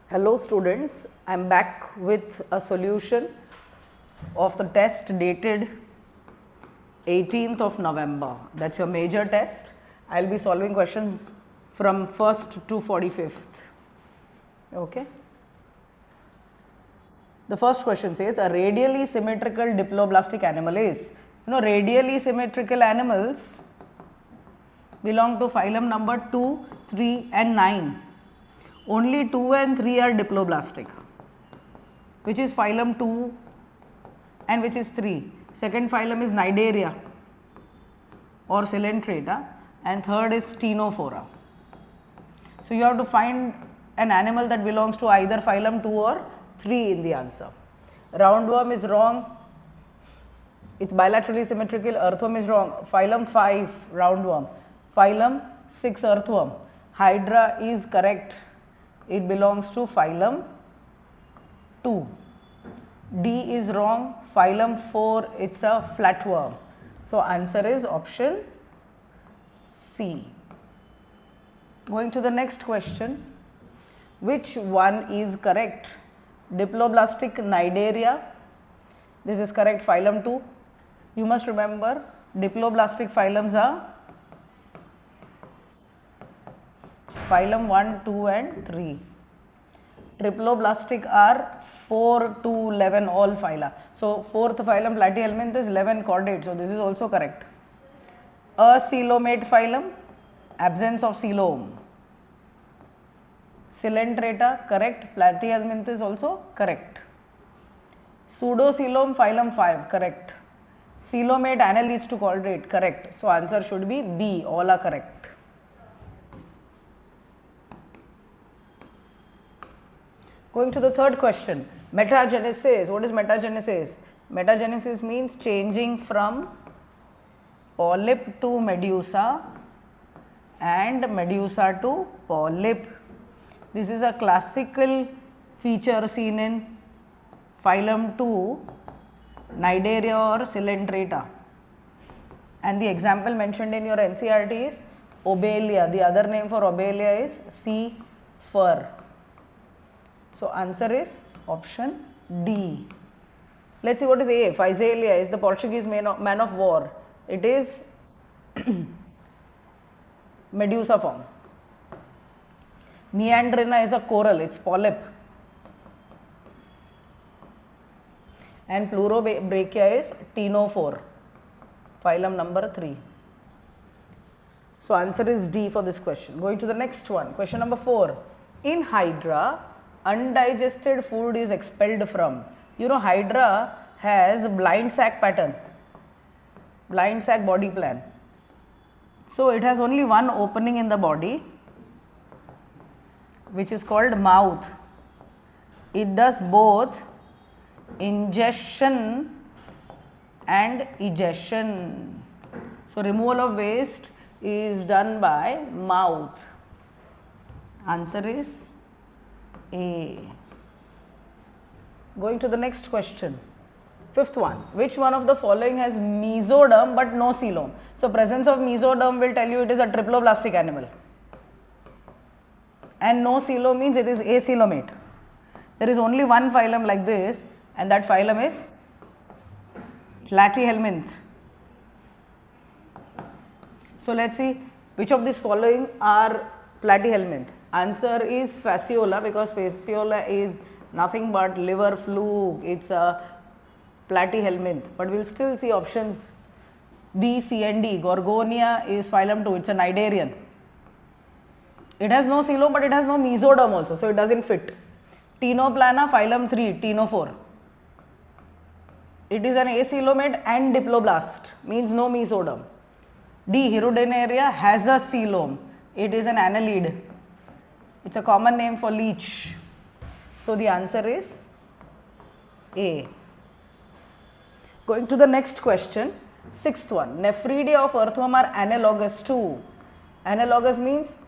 Hello students, I am back with a solution of the test dated 18th of November. That is your major test. I will be solving questions from 1st to 45th. Okay. The first question says a radially symmetrical diploblastic animal is, radially symmetrical animals belong to phylum number 2, 3 and 9. Only 2 and 3 are diploblastic, which is phylum 2 and which is 3. Second phylum is Cnidaria or Coelenterata and third is Ctenophora. So, you have to find an animal that belongs to either phylum 2 or 3 in the answer. Roundworm is wrong, it is bilaterally symmetrical. Earthworm is wrong, phylum 5 roundworm, phylum 6 earthworm. Hydra is correct, it belongs to phylum 2. D is wrong, phylum 4 it is a flatworm. So, answer is option C. Going to the next question, which one is correct? Diploblastic Cnidaria, this is correct, phylum 2. You must remember diploblastic phylums are phylum 1, 2 and 3. Triploblastic are 4 to 11 all phyla. So, fourth phylum Platyhelminth is 11 chordate. So, this is also correct. Acoelomate phylum, absence of coelom. Coelenterata correct, Platyhelminth is also correct. Pseudocoelom phylum 5 correct. Coelomate annelids to chordate correct. So, answer should be B, all are correct. Going to the third question, metagenesis. What is metagenesis? Metagenesis means changing from polyp to medusa and medusa to polyp. This is a classical feature seen in phylum 2, Cnidaria or Coelenterata. And the example mentioned in your NCERT is Obelia. The other name for Obelia is sea fir. So, answer is option D. Let us see what is A. Physalia is the Portuguese man of war. It is medusa form. Meandrina is a coral, it is polyp. And Pleurobrachia is ctenophore, phylum number 3. So, answer is D for this question. Going to the next one, question number 4. In Hydra, undigested food is expelled from. Hydra has blind sac pattern, blind sac body plan. So, it has only one opening in the body, which is called mouth. It does both ingestion and egestion. So, removal of waste is done by mouth. Answer is A. Going to the next question, fifth one, which one of the following has mesoderm but no coelom? So, presence of mesoderm will tell you it is a triploblastic animal and no coelom means it is acoelomate. There is only one phylum like this and that phylum is Platyhelminth. So, let us see which of these following are Platyhelminth. Answer is Fasciola, because Fasciola is nothing but liver fluke, it is a Platyhelminth, but we will still see options B, C and D. Gorgonia is phylum 2, it is a Cnidarian. It has no coelom but it has no mesoderm also, so it does not fit. Ctenoplana phylum 3, ctenophore. It is an acoelomate and diploblast, means no mesoderm. D, Hirudinaria has a coelom, it is an annelid. It is a common name for leech. So, the answer is A. Going to the next question, sixth one. Nephridia of earthworm are analogous to. Analogous means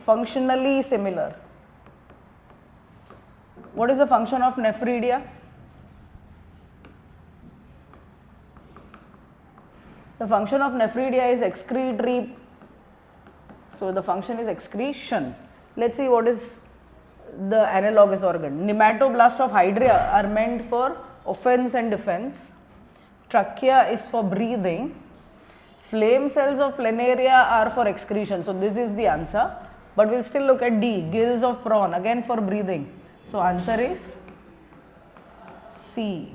functionally similar. What is the function of nephridia? The function of nephridia is excretory. So, the function is excretion. Let us see what is the analogous organ. Nematoblast of Hydra are meant for offense and defense. Trachea is for breathing. Flame cells of planaria are for excretion. So this is the answer. But we'll still look at D. Gills of prawn, again for breathing. So answer is C.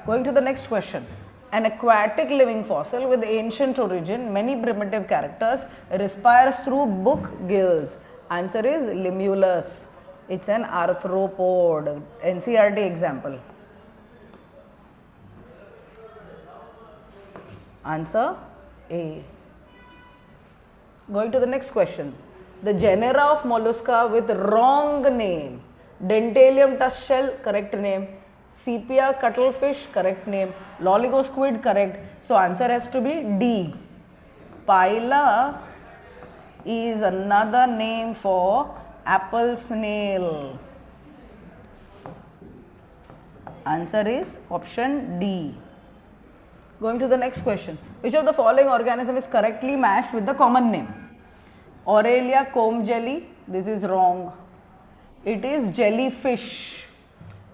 Going to the next question. An aquatic living fossil with ancient origin, many primitive characters, respires through book gills. Answer is Limulus. It's an arthropod. NCERT example. Answer A. Going to the next question. The genera of mollusca with wrong name. Dentalium tusk shell, correct name. Sepia cuttlefish, correct name. Loligo squid, correct. So answer has to be D. Pila is another name for apple snail. Answer is option D. Going to the next question. Which of the following organism is correctly matched with the common name? Aurelia comb jelly. This is wrong. It is jellyfish.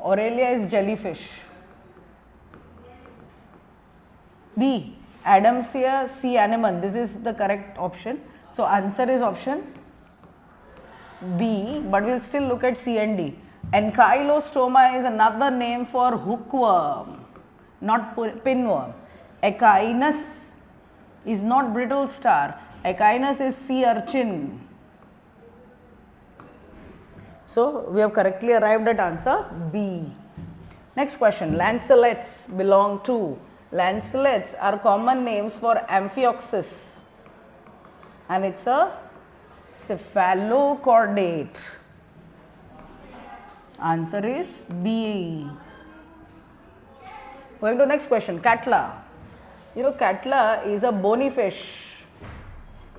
Aurelia is jellyfish. B. Adamsia sea anemone. This is the correct option. So answer is option B, but we'll still look at C and D. Ankylostoma is another name for hookworm, not pinworm. Echinus is not brittle star. Echinus is sea urchin. So we have correctly arrived at answer B. Next question. Lanceolets belong to. Lanceolets are common names for Amphioxus, and it's a cephalochordate. Answer is B. Going to next question. Catla. You know, catla is a bony fish.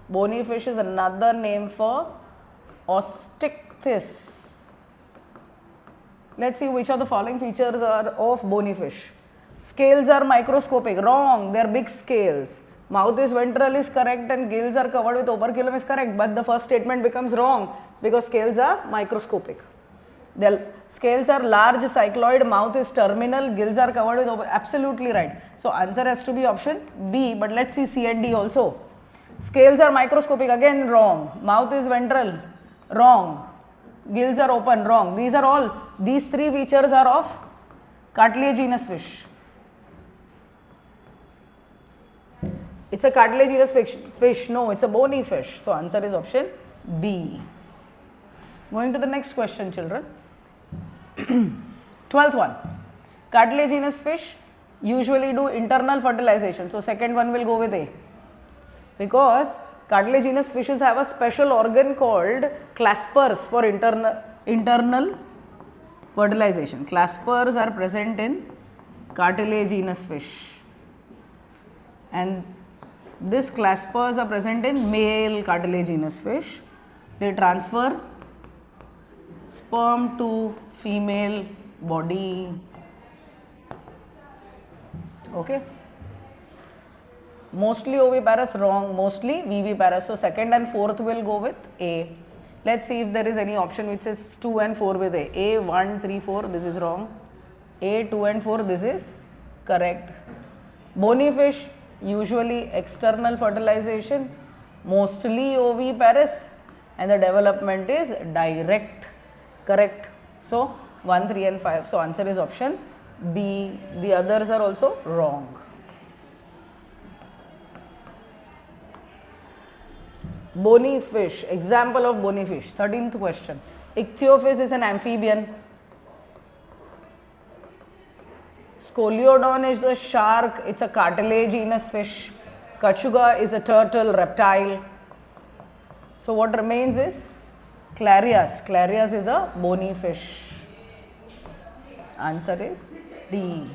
Bony fish is another name for Osteichthyes. Let's see which of the following features are of bony fish. Scales are microscopic. Wrong. They are big scales. Mouth is ventral is correct and gills are covered with operculum is correct. But the first statement becomes wrong because scales are microscopic. The scales are large, cycloid, mouth is terminal, gills are covered with absolutely right. So answer has to be option B, but let's see C and D also. Scales are microscopic, again wrong. Mouth is ventral, wrong. Gills are open, wrong. These three features are of cartilaginous fish. It's a cartilaginous fish. No, it's a bony fish. So answer is option B. Going to the next question, children. 12th one. Cartilaginous fish usually do internal fertilization. So second one will go with A. Because cartilaginous fishes have a special organ called claspers for internal fertilization. Claspers are present in cartilaginous fish. And these claspers are present in male cartilaginous fish. They transfer sperm to female body. Okay. Mostly oviparous, wrong. Mostly viviparous. So second and fourth will go with A. Let's see if there is any option which says 2 and 4 with A. A, 1, 3, 4, this is wrong. A, 2 and 4, this is correct. Bony fish, usually external fertilization, mostly oviparous, and the development is direct. Correct. So 1, 3 and 5. So answer is option B. The others are also wrong. Bony fish. Example of bony fish. 13th question. Ichthyophis is an amphibian. Scoliodon is the shark. It's a cartilaginous fish. Kachuga is a turtle, reptile. So what remains is Clarias. Clarias is a bony fish. Answer is D.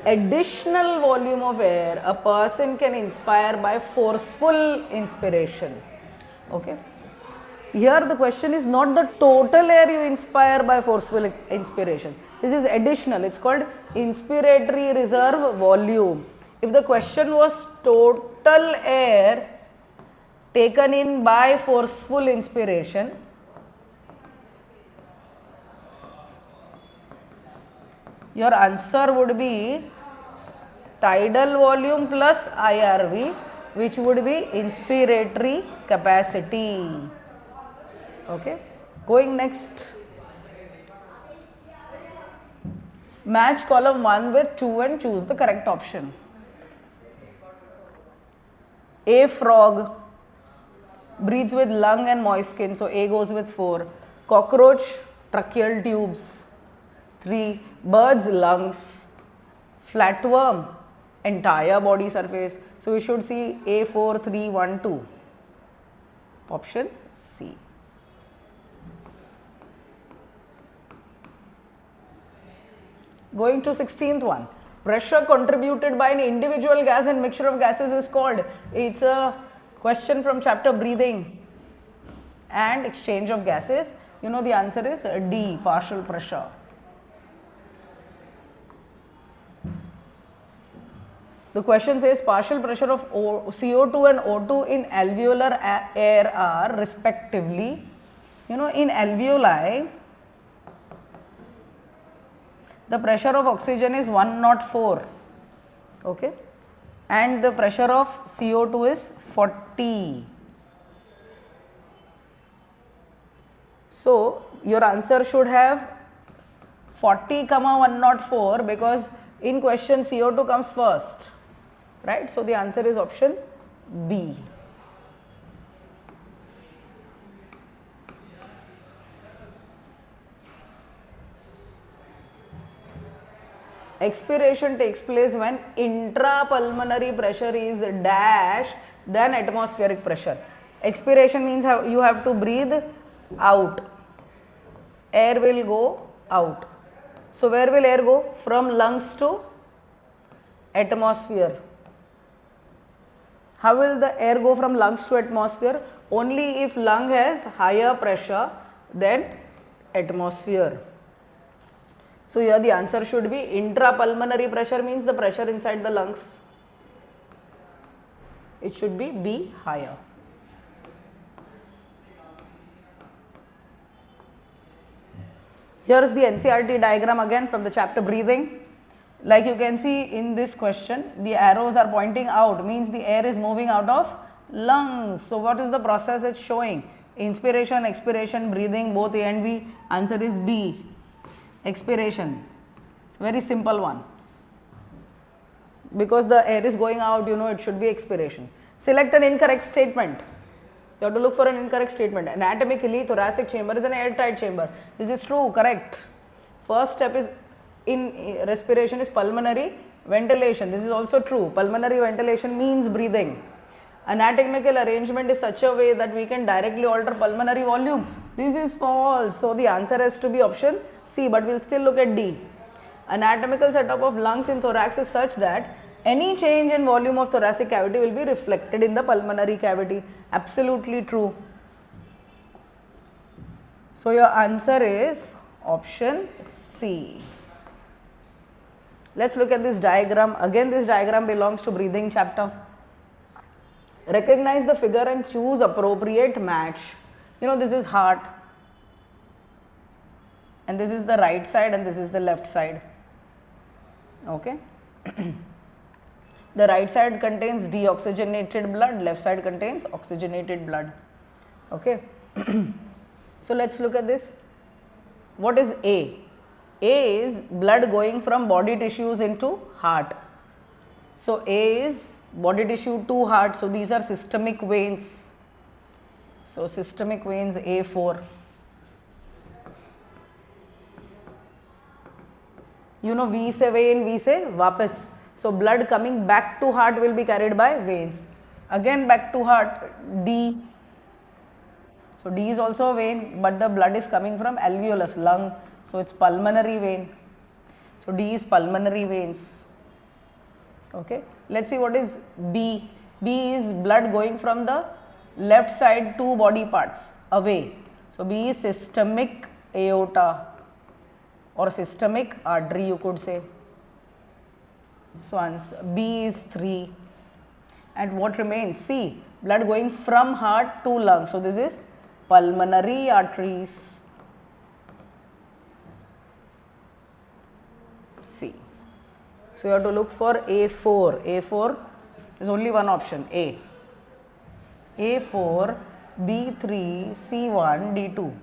Additional volume of air a person can inspire by forceful inspiration. Okay. Here the question is not the total air you inspire by forceful inspiration. This is additional. It's called inspiratory reserve volume. If the question was total air taken in by forceful inspiration, your answer would be tidal volume plus IRV, which would be inspiratory capacity. Okay, going next. Match column 1 with 2 and choose the correct option. A frog breathes with lung and moist skin, so A goes with 4. Cockroach, tracheal tubes. 3. Bird's lungs. Flatworm, entire body surface. So we should see A 4, 3, 1, 2. Option C. Going to 16th one. Pressure contributed by an individual gas and mixture of gases is called. It's a question from chapter breathing and exchange of gases. You know the answer is D, partial pressure. The question says partial pressure of CO2 and O2 in alveolar air are respectively, in alveoli, the pressure of oxygen is 104, okay, and the pressure of CO2 is 40. So your answer should have 40, 104 because in question CO2 comes first, right? So the answer is option B. Expiration takes place when intrapulmonary pressure is dash than atmospheric pressure. Expiration means you have to breathe out. Air will go out. So where will air go? From lungs to atmosphere. How will the air go from lungs to atmosphere? Only if lung has higher pressure than atmosphere. So here the answer should be intrapulmonary pressure means the pressure inside the lungs. It should be B, higher. Here is the NCERT diagram again from the chapter breathing. Like you can see in this question, the arrows are pointing out, means the air is moving out of lungs. So what is the process it's showing? Inspiration, expiration, breathing, both A and B. Answer is B. Expiration. It's a very simple one. Because the air is going out, it should be expiration. Select an incorrect statement. You have to look for an incorrect statement. Anatomically, thoracic chamber is an airtight chamber. This is true, correct. First step is in respiration is pulmonary ventilation. This is also true. Pulmonary ventilation means breathing. Anatomical arrangement is such a way that we can directly alter pulmonary volume. This is false. So the answer has to be option C, but we'll still look at D. Anatomical setup of lungs in thorax is such that any change in volume of thoracic cavity will be reflected in the pulmonary cavity. Absolutely true. So your answer is option C. Let's look at this diagram. Again, this diagram belongs to breathing chapter. Recognize the figure and choose appropriate match. This is heart. And this is the right side and this is the left side. Okay. The right side contains deoxygenated blood, left side contains oxygenated blood. Okay. So let's look at this. What is A? A is blood going from body tissues into heart. So A is body tissue to heart. So these are systemic veins. So systemic veins A4. V say vein, V say vapas. So blood coming back to heart will be carried by veins. Again back to heart, D. So D is also a vein, but the blood is coming from alveolus, lung. So it's pulmonary vein. So D is pulmonary veins. Okay. Let's see what is B. B is blood going from the left side to body parts away. So B is systemic aorta or systemic artery, you could say. So answer B is 3. And what remains? C. blood going from heart to lungs. So this is pulmonary arteries. C. So you have to look for A4. A4 is only one option, A. A4, B3, C1, D2.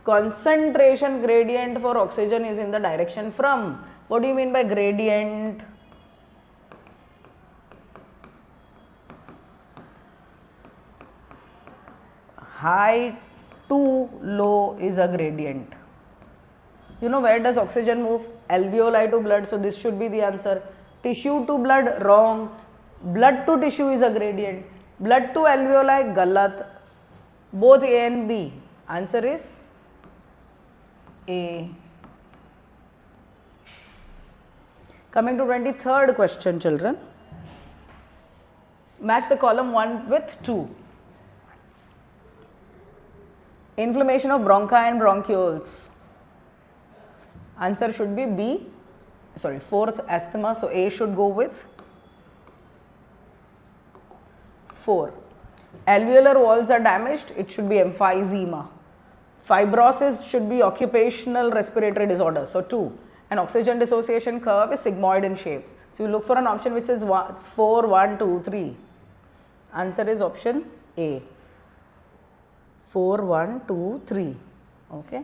Concentration gradient for oxygen is in the direction from. What do you mean by gradient? High to low is a gradient. You know where does oxygen move? Alveoli to blood, so this should be the answer. Tissue to blood, wrong. Blood to tissue is a gradient. Blood to alveoli, galat. Both A and B. Answer is A. Coming to 23rd question, children. Match the column 1 with 2. Inflammation of bronchi and bronchioles. Answer should be B. Sorry, 4th, asthma. So A should go with 4. Alveolar walls are damaged. It should be emphysema. Fibrosis should be occupational respiratory disorder. So 2. An oxygen dissociation curve is sigmoid in shape. So you look for an option which is 4, 1, 2, 3. Answer is option A. 4, 1, 2, 3. Okay.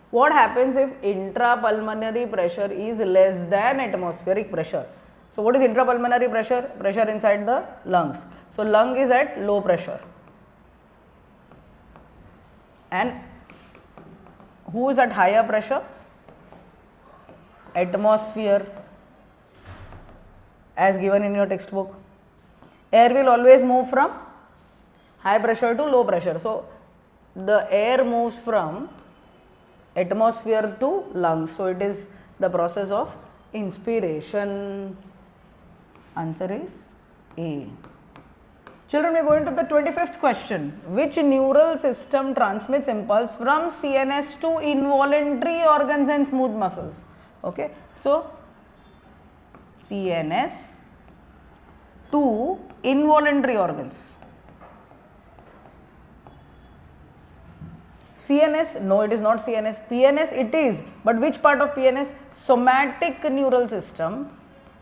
What happens if intrapulmonary pressure is less than atmospheric pressure? So what is intrapulmonary pressure? Pressure inside the lungs. So lung is at low pressure. And who is at higher pressure? Atmosphere, as given in your textbook. Air will always move from high pressure to low pressure. So the air moves from atmosphere to lungs. So it is the process of inspiration. Answer is A. Children, we are going to the 25th question. Which neural system transmits impulse from CNS to involuntary organs and smooth muscles? Okay. So CNS to involuntary organs. CNS, no, it is not CNS. PNS it is, but which part of PNS? Somatic neural system.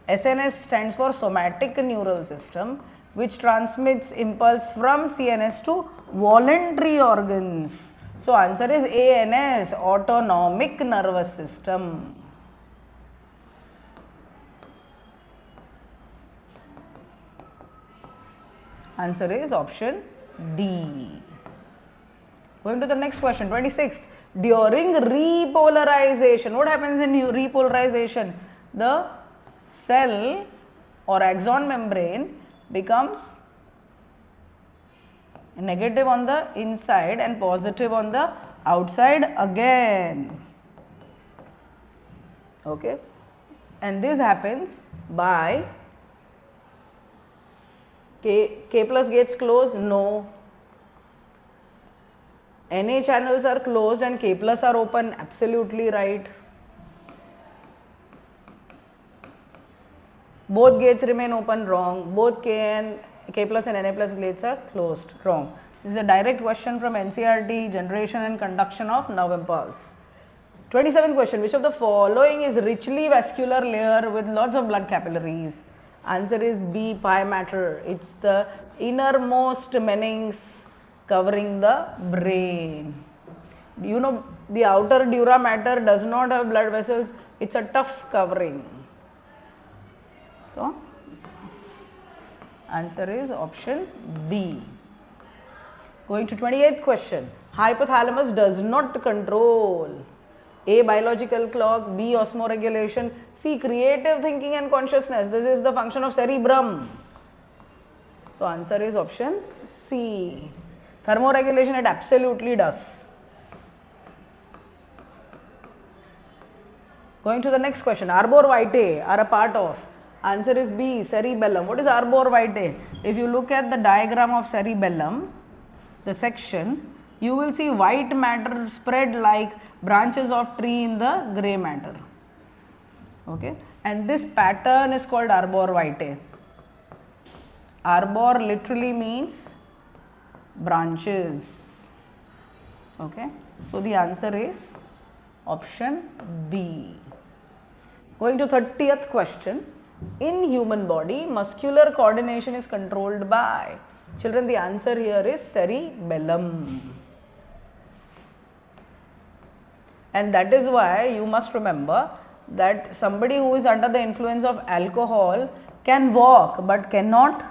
SNS stands for somatic neural system, which transmits impulse from CNS to voluntary organs. So answer is ANS, autonomic nervous system. Answer is option D. Going to the next question, 26th. During repolarization, what happens in repolarization? The cell or axon membrane becomes negative on the inside and positive on the outside again. Okay. And this happens by K plus gates closed? No. Na channels are closed and K plus are open? Absolutely right. Both gates remain open? Wrong. Both K plus and Na plus gates are closed? Wrong. This is a direct question from NCERT, generation and conduction of nerve impulse. 27th question. Which of the following is richly vascular layer with lots of blood capillaries? Answer is B, pie matter. It's the innermost meninx covering the brain. You know, the outer dura mater does not have blood vessels. It's a tough covering. So, answer is option B. Going to 28th question. Hypothalamus does not control A, biological clock, B, osmoregulation, C, creative thinking and consciousness. This is the function of cerebrum. So, answer is option C. Thermoregulation it absolutely does. Going to the next question. Arbor vitae are a part of. Answer is B, cerebellum. What is arbor vitae? If you look at the diagram of cerebellum, the section, you will see white matter spread like branches of tree in the grey matter. Okay, and this pattern is called arbor vitae. Arbor literally means branches. Okay, so the answer is option B. Going to 30th question. In human body, muscular coordination is controlled by. Children, the answer here is cerebellum. And that is why you must remember that somebody who is under the influence of alcohol can walk but cannot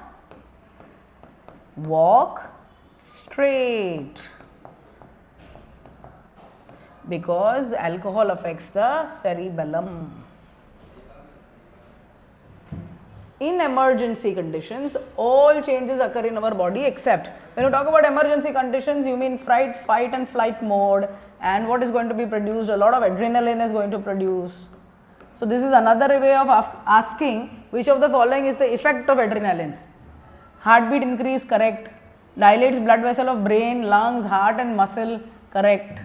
walk straight, because alcohol affects the cerebellum. In emergency conditions, all changes occur in our body except, when you talk about emergency conditions, you mean fright, fight and flight mode, and what is going to be produced? A lot of adrenaline is going to produce. So this is another way of asking which of the following is the effect of adrenaline. Heartbeat increase, correct. Dilates blood vessel of brain, lungs, heart and muscle, correct.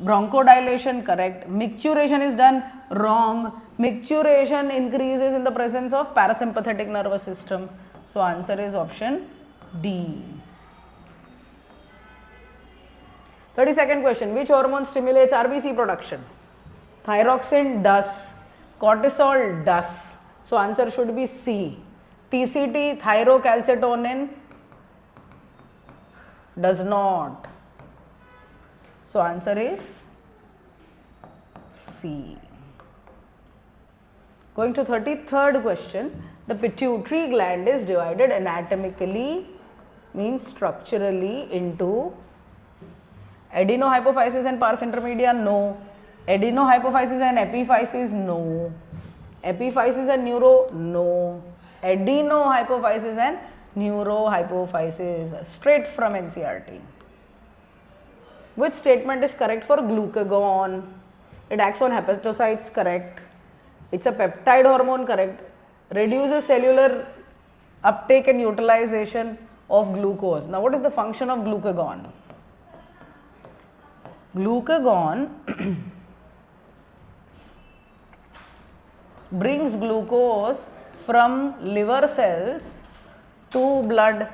Bronchodilation, correct. Micturition is done, wrong. Micturition increases in the presence of parasympathetic nervous system. So answer is option D. 32nd question. Which hormone stimulates RBC production? Thyroxine does. Cortisol does. So answer should be C. TCT, thyrocalcitonin, does not. So answer is C. Going to 33rd question. The pituitary gland is divided anatomically, means structurally, into adenohypophysis and pars intermedia, no. Adenohypophysis and epiphysis, no. Epiphysis and neuro, no. Adenohypophysis and neurohypophysis, straight from NCERT. Which statement is correct for glucagon? It acts on hepatocytes, correct. It's a peptide hormone, correct. Reduces cellular uptake and utilization of glucose. Now what is the function of glucagon? Glucagon brings glucose from liver cells to blood.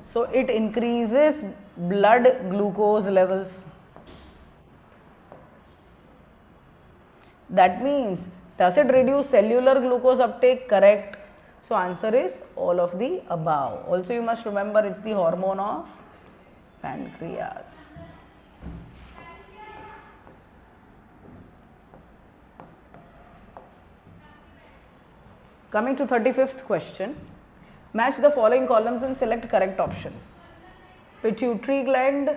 So it increases blood glucose levels. That means, does it reduce cellular glucose uptake? Correct. So answer is all of the above. Also you must remember it's the hormone of pancreas. Coming to 35th question. Match the following columns and select correct option. Pituitary gland,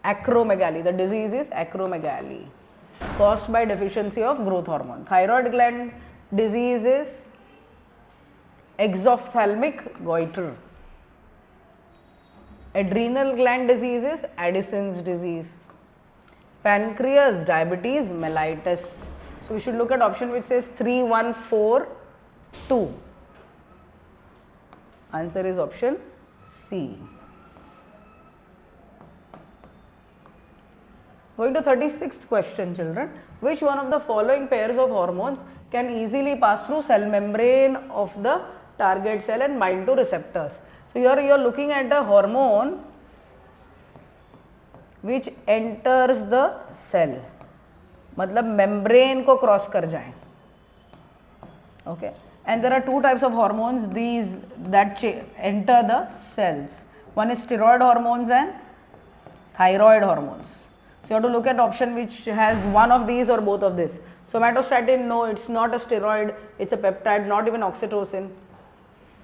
acromegaly. The disease is acromegaly, caused by deficiency of growth hormone. Thyroid gland disease is exophthalmic goiter. Adrenal gland disease is Addison's disease. Pancreas, diabetes mellitus. So we should look at option which says 3, 1, 4, 2. Answer is option C. Going to 36th question, children. Which one of the following pairs of hormones can easily pass through cell membrane of the target cell and bind to receptors? So here you are looking at a hormone which enters the cell, मतलब membrane को cross कर जाए. Okay, and there are two types of hormones these that enter the cells. One is steroid hormones and thyroid hormones. So you have to look at option which has one of these or both of this. Somatostatin, no, it's not a steroid, it's a peptide, not even oxytocin.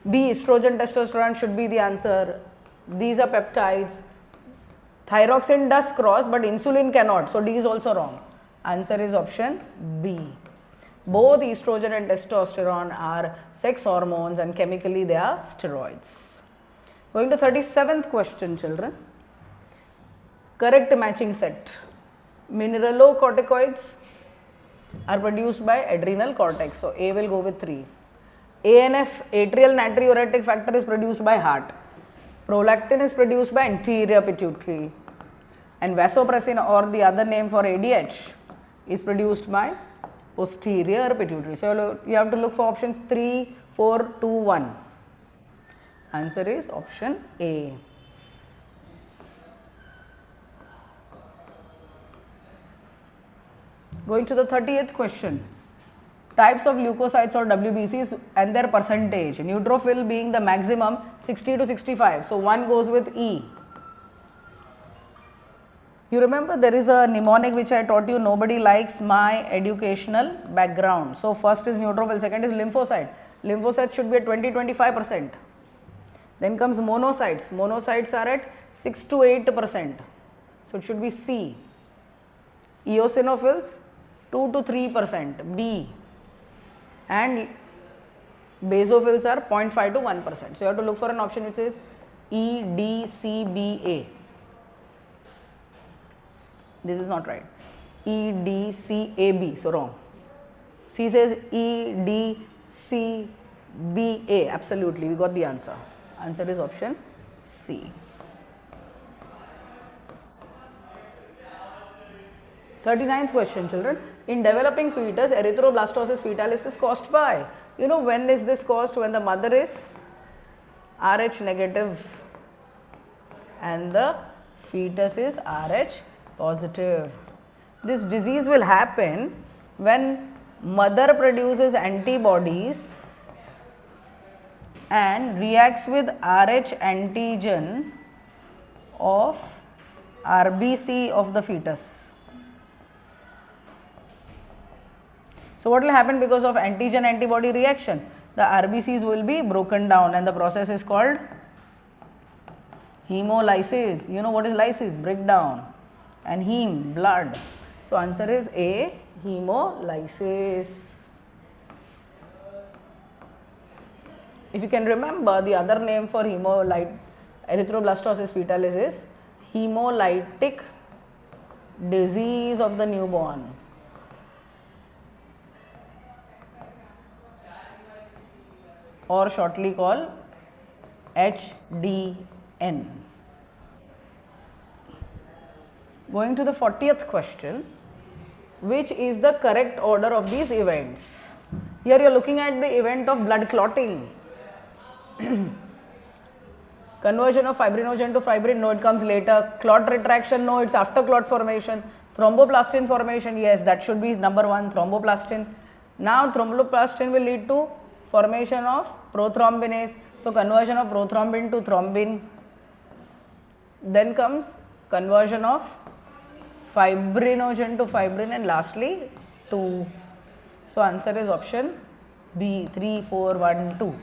B, estrogen, testosterone should be the answer. These are peptides. Thyroxine does cross, but insulin cannot. So D is also wrong. Answer is option B. Both estrogen and testosterone are sex hormones and chemically they are steroids. Going to 37th question, children. Correct matching set. Mineralocorticoids are produced by adrenal cortex. So A will go with 3. ANF, atrial natriuretic factor, is produced by heart. Prolactin is produced by anterior pituitary, and vasopressin, or the other name for ADH, is produced by posterior pituitary. So you have to look for options 3, 4, 2, 1. Answer is option A. Going to the 30th question. Types of leukocytes or WBCs and their percentage. Neutrophil being the maximum 60 to 65. So 1 goes with E. You remember there is a mnemonic which I taught you, nobody likes my educational background. So first is neutrophil, second is lymphocyte. Lymphocytes should be at 20-25%. Then comes monocytes. Monocytes are at 6 to 8%. So it should be C. Eosinophils 2 to 3%, B. And basophils are 0.5 to 1%. So you have to look for an option which says E, D, C, B, A. This is not right. E, D, C, A, B. So wrong. C says E, D, C, B, A. Absolutely, we got the answer. Answer is option C. 39th question, children. In developing fetus, erythroblastosis fetalis is caused by, when is this caused? When the mother is Rh negative and the fetus is Rh positive. This disease will happen when mother produces antibodies and reacts with Rh antigen of RBC of the fetus. So what will happen because of antigen antibody reaction? The RBCs will be broken down and the process is called hemolysis. You know what is lysis? Breakdown. And heme, blood. So answer is A, hemolysis. If you can remember, the other name for erythroblastosis fetalis is hemolytic disease of the newborn. Or shortly called HDN. Going to the 40th question, which is the correct order of these events? Here you are looking at the event of blood clotting. Conversion of fibrinogen to fibrin, no, it comes later. Clot retraction, no, it's after clot formation. Thromboplastin formation, yes, that should be number 1, thromboplastin. Now thromboplastin will lead to formation of prothrombinase, so conversion of prothrombin to thrombin. Then comes conversion of fibrinogen to fibrin, and lastly 2. So answer is option B, 3, 4, 1, 2.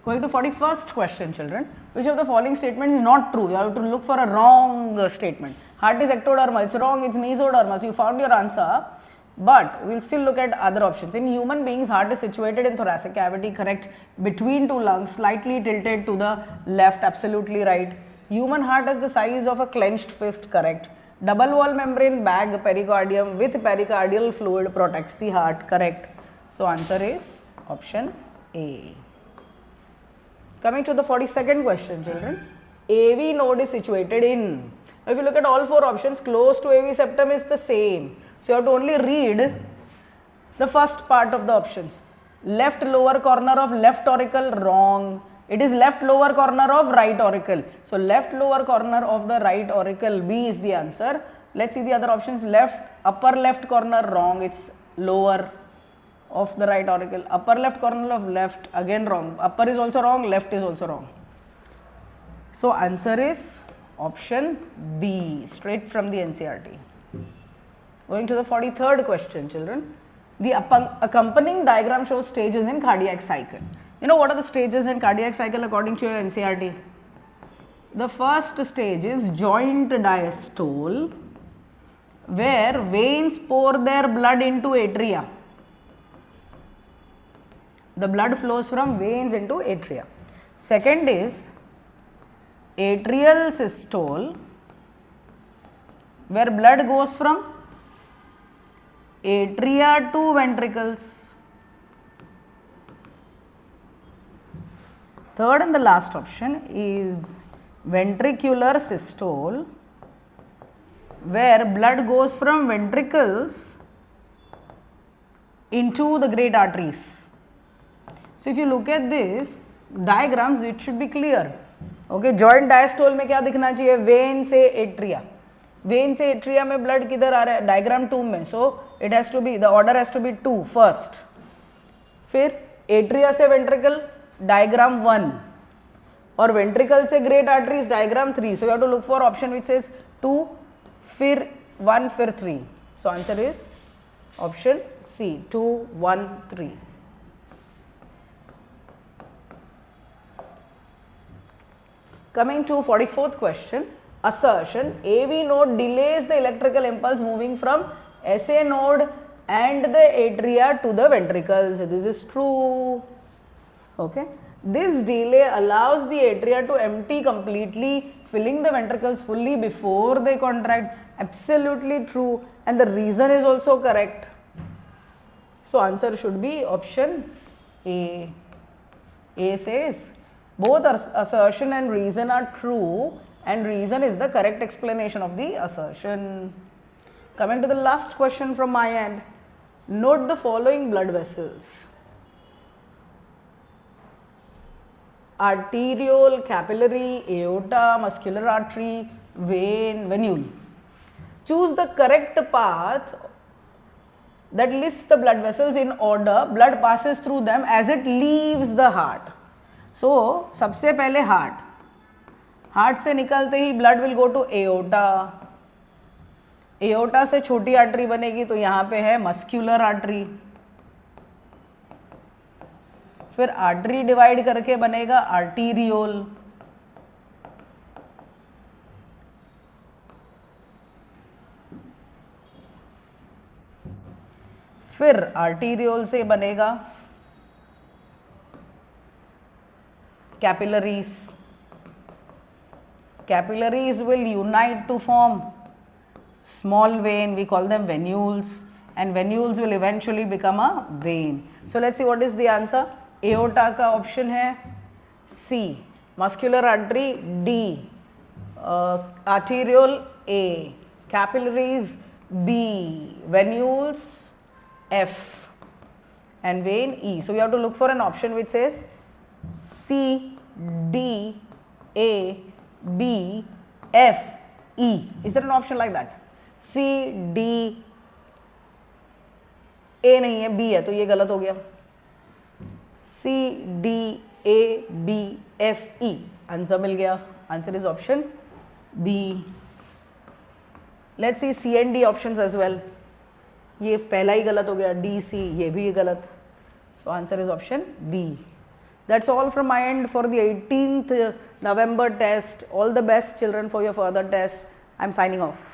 Going to 41st question, children. Which of the following statements is not true? You have to look for a wrong statement. Heart is ectodermal. It's wrong. It's mesodermal. So you found your answer. But we'll still look at other options. In human beings, heart is situated in thoracic cavity, correct. Between two lungs, slightly tilted to the left, absolutely right. Human heart has the size of a clenched fist, correct. Double wall membrane bag pericardium with pericardial fluid protects the heart, correct. So answer is option A. Coming to the 42nd question, children. AV node is situated in. If you look at all 4 options, close to AV septum is the same. So you have to only read the first part of the options. Left lower corner of left auricle, wrong. It is left lower corner of right auricle. So left lower corner of the right auricle, B is the answer. Let's see the other options. Left, upper left corner, wrong. It's lower of the right auricle. Upper left corner of left, again wrong. Upper is also wrong, left is also wrong. So answer is option B, straight from the NCERT. Going to the 43rd question, children. The accompanying diagram shows stages in cardiac cycle. You know what are the stages in cardiac cycle according to your NCERT? The first stage is joint diastole, where veins pour their blood into atria. The blood flows from veins into atria. Second is atrial systole, where blood goes from atria to ventricles. Third and the last option is ventricular systole, where blood goes from ventricles into the great arteries. So if you look at this diagrams, it should be clear. Okay, joint diastole में क्या दिखना चाहिए? Vein से atria. Vein से atria में blood किधर आ रहा है? डायग्राम 2 में. So it has to be, the order has to be 2 first. फिर एट्रिया से वेंट्रिकल डायग्राम 1 और वेंट्रिकल से great arteries diagram 3. So you have to look for option which says 2 फिर 1 फिर 3. So answer is option C 2 1 3. Coming to 44th question, assertion AV node delays the electrical impulse moving from SA node and the atria to the ventricles. This is true. Okay. This delay allows the atria to empty completely, filling the ventricles fully before they contract. Absolutely true. And the reason is also correct. So answer should be option A. A says both assertion and reason are true, and reason is the correct explanation of the assertion. Coming to the last question from my end, note the following blood vessels: arteriole, capillary, aorta, muscular artery, vein, venule. Choose the correct path that lists the blood vessels in order blood passes through them as it leaves the heart. So, सबसे पहले heart से निकलते ही blood will go to aorta. Aorta से छोटी artery बनेगी तो यहाँ पे है मस्क्यूलर आर्टरी. फिर आर्टरी डिवाइड करके बनेगा आर्टीरियोल. फिर आर्टीरियोल से बनेगा capillaries. Capillaries will unite to form small vein, we call them venules, and venules will eventually become a vein. So let's see what is the answer. Aorta का option है C, muscular artery D, arteriole A, capillaries B, venules F, and vein E. So you have to look for an option which says C, D, A, B, F, E. Is there an option like that? C, D, A नहीं है, B है, तो ये गलत हो गया. C, D, A, B, F, E. Answer मिल गया. Answer is option B. Let's see C and D options as well. ये पहला ही गलत हो गया. D, C, ये भी गलत. So answer is option B. That's all from my end for the 18th November test. All the best, children, for your further test. I'm signing off.